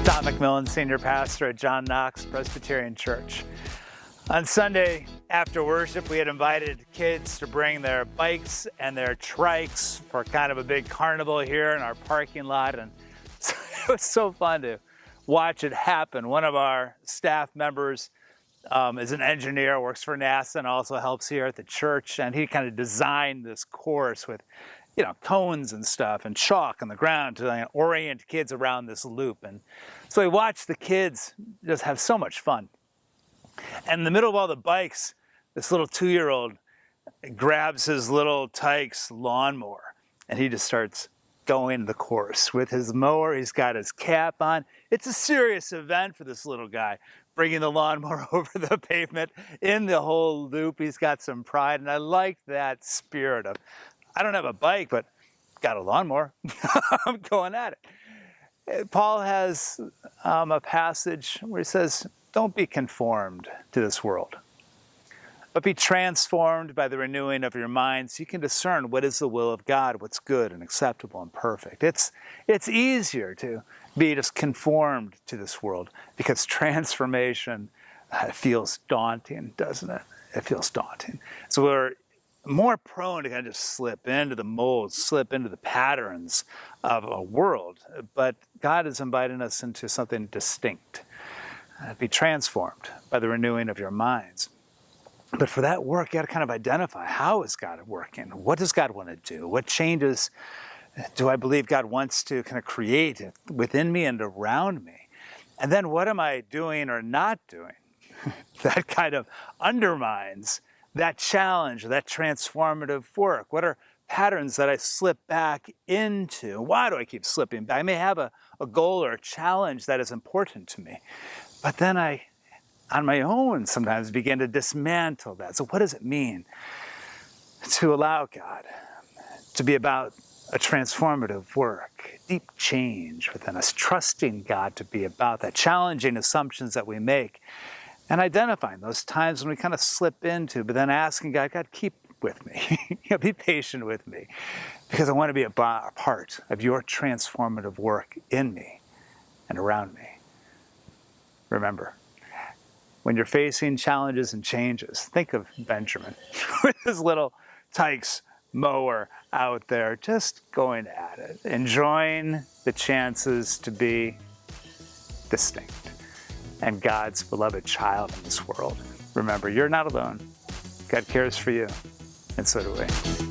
Tom McMillan, Senior Pastor at John Knox Presbyterian Church. On Sunday after worship, we had invited kids to bring their bikes and their trikes for kind of a big carnival here in our parking lot. And so it was so fun to watch it happen. One of our staff members is an engineer, works for NASA, and also helps here at the church. And he kind of designed this course with, cones and stuff and chalk on the ground to orient kids around this loop. And so we watched the kids just have so much fun. And in the middle of all the bikes, this little 2-year-old grabs his little Tykes lawnmower and he just starts going the course with his mower. He's got his cap on. It's a serious event for this little guy, bringing the lawnmower over the pavement in the whole loop. He's got some pride, and I like that spirit of, I don't have a bike, but got a lawnmower. I'm going at it. Paul has a passage where he says, don't be conformed to this world, but be transformed by the renewing of your mind so you can discern what is the will of God, what's good and acceptable and perfect. It's easier to be just conformed to this world because transformation feels daunting, doesn't it? It feels daunting. So we're more prone to kind of just slip into the molds, slip into the patterns of a world. But God is inviting us into something distinct. Be transformed by the renewing of your minds. But for that work, you got to kind of identify, how is God working? What does God want to do? What changes do I believe God wants to kind of create within me and around me? And then what am I doing or not doing that kind of undermines that challenge, that transformative work? What are patterns that I slip back into? Why do I keep slipping back? I may have a goal or a challenge that is important to me, but then I, on my own, sometimes begin to dismantle that. So what does it mean to allow God to be about a transformative work, deep change within us, trusting God to be about that, challenging assumptions that we make, and identifying those times when we kind of slip into, but then asking God, keep with me. Be patient with me, because I want to be a part of your transformative work in me and around me. Remember, when you're facing challenges and changes, think of Benjamin with his little Tykes mower out there, just going at it, enjoying the chances to be distinct and God's beloved child in this world. Remember, you're not alone. God cares for you, and so do we.